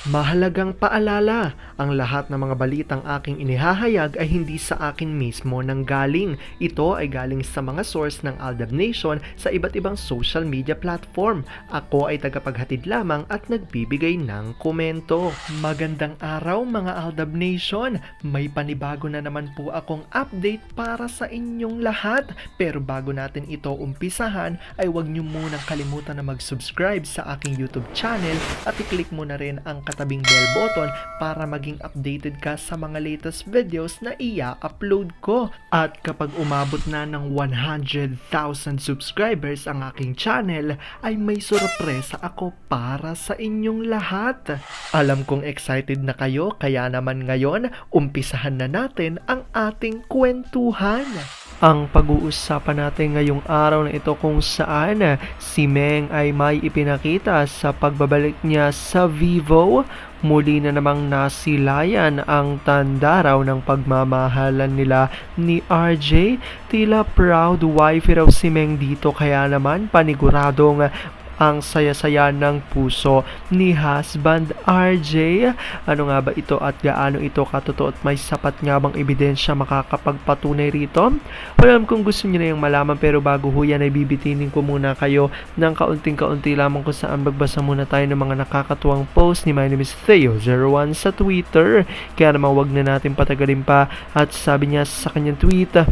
Mahalagang paalala, ang lahat ng mga balitang aking inihahayag ay hindi sa akin mismo nanggaling. Ito ay galing sa mga source ng Aldab Nation sa iba't ibang social media platform. Ako ay tagapaghatid lamang at nagbibigay ng komento. Magandang araw mga Aldab Nation! May panibago na naman po akong update para sa inyong lahat. Pero bago natin ito umpisahan ay huwag niyo munang kalimutan na mag-subscribe sa aking YouTube channel at i-click mo na rin ang katabing bell button para maging updated ka sa mga latest videos na i-upload ko. At kapag umabot na ng 100,000 subscribers ang aking channel, ay may sorpresa ako para sa inyong lahat. Alam kong excited na kayo, kaya naman ngayon, umpisahan na natin ang ating kwentuhan. Ang pag-uusapan natin ngayong araw na ito kung saan si Meng ay may ipinakita sa pagbabalik niya sa Vivo. Muli na namang nasilayan ang tanda raw ng pagmamahalan nila ni RJ. Tila proud wife raw si Meng dito, kaya naman paniguradong ang saya-saya ng puso ni husband RJ. Ano nga ba ito at gaano ito katotoo at may sapat nga bang ebidensya makakapagpatunay rito? Alam kung gusto niyo na yung malaman, pero bago ho yan ay bibitinin ko muna kayo ng kaunting-kaunti lamang kung saan magbasa muna tayo ng mga nakakatuwang post ni My Name is Theo01 sa Twitter. Kaya naman wag na natin patagalin pa, at sabi niya sa kanyang tweet: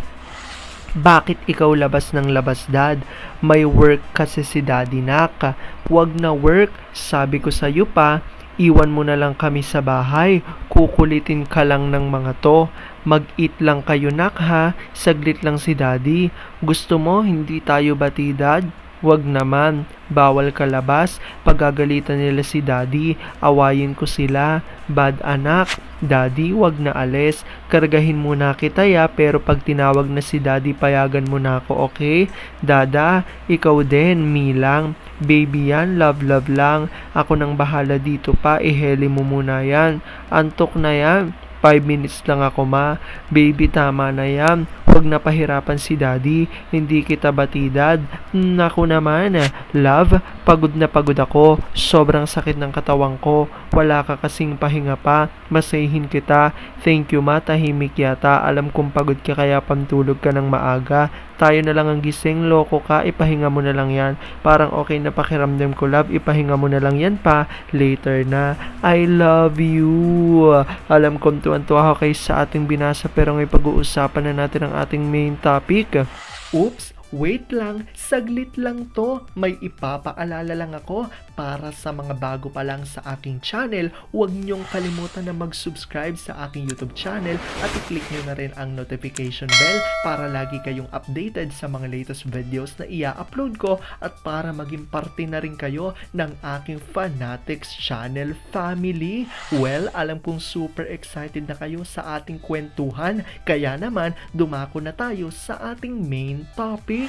bakit ikaw labas ng labas, dad? May work kasi si daddy, nak. Wag na work, sabi ko sa'yo pa. Iwan mo na lang kami sa bahay. Kukulitin ka lang ng mga to. Mag-eat lang kayo, nak, ha? Saglit lang si daddy. Gusto mo hindi tayo bati, dad? Wag naman, bawal ka labas. Pagagalitan nila si daddy, awayin ko sila. Bad anak, daddy wag na alis. Kargahin muna kita ya, pero pag tinawag na si daddy, payagan mo na ako, okay? Dada, ikaw din, Milang. Baby yan, love love lang. Ako nang bahala dito pa, iheli mo muna yan. Antok na yan. 5 minutes lang ako, ma. Baby, tama na yan. Huwag na pahirapan si daddy. Hindi kita batidad. Naku naman, love, pagod na pagod ako. Sobrang sakit ng katawan ko. Wala ka kasing pahinga pa. Masahin kita. Thank you, ma. Tahimik yata. Alam kong pagod ka kaya pantulog ka ng maaga. Tayo na lang ang gising. Loko ka. Ipahinga mo na lang yan. Parang okay na pakiramdam ko, love. Ipahinga mo na lang yan pa. Later na. I love you. Alam kong tuwan-tuwa ako kayo sa ating binasa, pero ngay pag-uusapan na natin ang ating main topic. Oops! Wait lang, saglit lang to. May ipapaalala lang ako para sa mga bago pa lang sa aking channel. Huwag niyong kalimutan na mag-subscribe sa aking YouTube channel at i-click niyo na rin ang notification bell para lagi kayong updated sa mga latest videos na i-upload ko, at para maging parte na rin kayo ng aking Fanatics channel family. Well, alam kong super excited na kayo sa ating kwentuhan, kaya naman dumako na tayo sa ating main topic.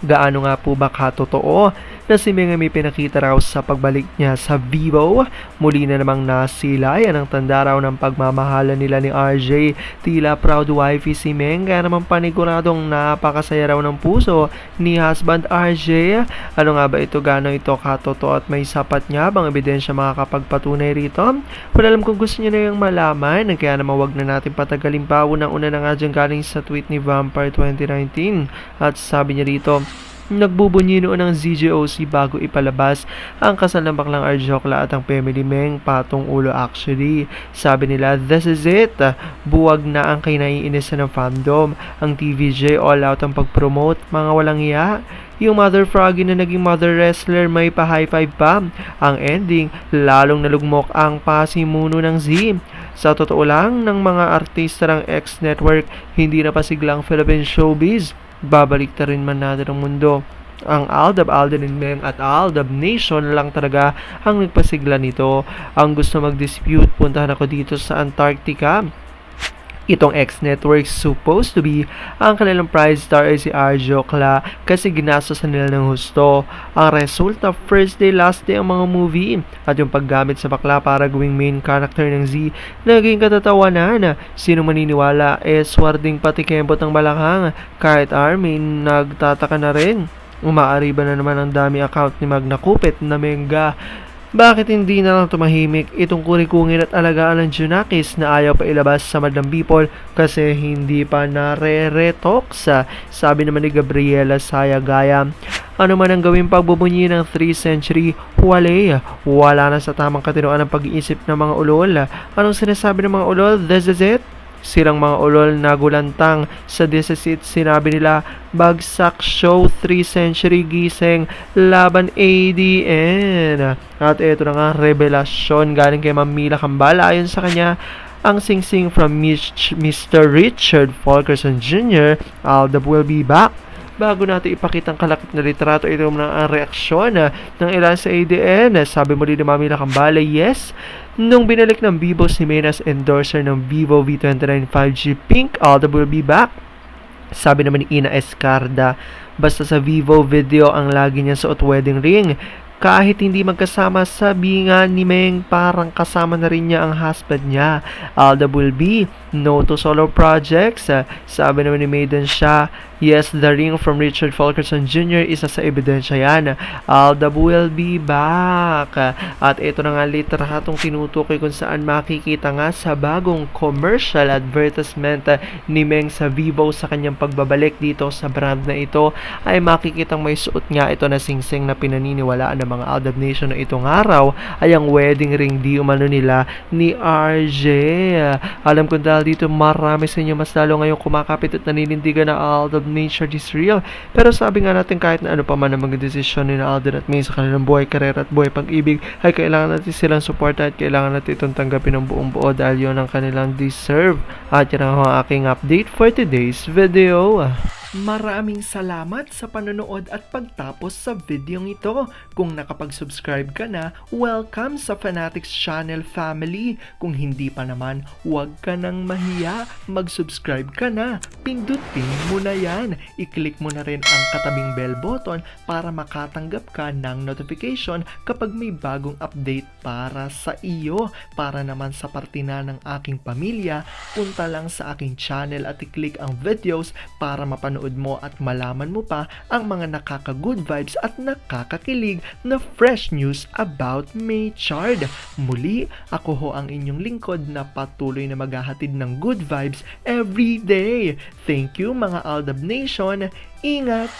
Gaano nga po ba katotoo na si Meng may pinakita raw sa pagbalik niya sa Vivo? Muli na namang nasilayan ang tanda raw ng pagmamahalan nila ni RJ. Tila proud wifey si Meng, kaya naman paniguradong napakasaya raw ng puso ni husband RJ. Ano nga ba ito, gaano ito katotoo at may sapat nga bang ebidensya makakapagpatunay rito? Well, alam kung gusto niyo na yung malaman, kaya naman wag na natin patagalin pa. Unang-una na nga dyan galing sa tweet ni Vampire 2019, at sabi niya rito: nagbubunyi noon ng ZJOC bago ipalabas ang kasal ng baklang Arjokla at ang family Meng. Patong ulo actually. Sabi nila, this is it. Buwag na ang kinaiinisan ng fandom. Ang TVJ all out ang pag-promote. Mga walang iya. Yung Mother Froggy na naging mother wrestler may pa-high five pa. Ang ending, lalong nalugmok ang pasimuno ng Z. Sa totoo lang, ng mga artista ng X-Network, hindi na pasiglang Philippine showbiz. Babalik ta rin man natin ang mundo. Ang Aldab, Alden and Meng at Aldab Nation lang talaga ang nagpasigla nito. Ang gusto mag-dispute, puntahan ako dito sa Antarctica. Itong X-Network supposed to be ang kanilang prize star ay si Arjokla kasi ginastosan nila ng husto. Ang resulta, first day, last day ang mga movie at yung paggamit sa bakla para gawing main character ng Z, naging katatawanan. Sino maniniwala, swarding pati kembot ng balakang. Kahit Armin, nagtataka na rin. Umaari ba na naman ang dami account ni Magna Kupit na Menga Bakit hindi na lang tumahimik itong kurikungin at alagaan ng Junakis na ayaw pa ilabas sa Madlang People kasi hindi pa nare-retox? Sabi naman ni Gabriela Sayagaya, ano man ang gawing pagbubunyi ng 3th century, wala na sa tamang katinoan ng pag-iisip ng mga ulol. Anong sinasabi ng mga ulol? This is it? Silang mga ulol na gulantang sa This Is It, sinabi nila, bagsak show 3 century gising laban ADN. At ito na nga, revelasyon galing kay Ma'am Mila Kambal. Ayon sa kanya, ang singsing from Mr. Richard Fulkerson Jr., Aldab will be back. Bago natin ipakita ang kalakip na litrato, ito muna ang reaksyon ng ilan sa ADN. Sabi muli ni Mami Lakambala, yes, nung binalik ng Vivo si Menas endorser ng Vivo V29 5G Pink, Aldab will be back. Sabi naman ni Ina Escarda, basta sa Vivo video ang lagi niya suot wedding ring. Kahit hindi magkasama, sabi nga ni Meng parang kasama na rin niya ang husband niya. Aldab will be no to solo projects. Sabi naman ni Maiden siya, yes, the ring from Richard Fulkerson Jr. isa sa ebidensya yan. Aldab will be back. At ito na nga litratong tinutukoy kung saan makikita nga sa bagong commercial advertisement ni Meng sa Vivo sa kanyang pagbabalik dito sa brand na ito, ay makikitang may suot nga ito na singsing na pinaniniwalaan ng mga Aldab Nation na itong araw ay ang wedding ring di umano nila ni RJ. Alam ko dahil dito marami sa inyo mas lalo ngayong kumakapit at naninindigan na Aldab Nature is real. Pero sabi nga natin kahit na ano pa man ang mga desisyon ni Alden at May sa kanilang buhay, karera at buhay pag-ibig, ay kailangan natin silang suporta at kailangan natin itong tanggapin ng buong buo dahil yun ang kanilang deserve. At yan ang aking update for today's video. Maraming salamat sa panonood at pagtapos sa videong ito. Kung nakapag-subscribe ka na, welcome sa Fanatics Channel family. Kung hindi pa naman, huwag ka nang mahiya. Mag-subscribe ka na. Pindutin mo na yan. I-click mo na rin ang katabing bell button para makatanggap ka ng notification kapag may bagong update para sa iyo. Para naman sa parte na ng aking pamilya, punta lang sa aking channel at i-click ang videos para mapanood mo at malaman mo pa ang mga nakaka-good vibes at nakakakilig na fresh news about Maychard. Muli, ako ho ang inyong lingkod na patuloy na maghahatid ng good vibes every day. Thank you mga Aldab Nation. Ingat!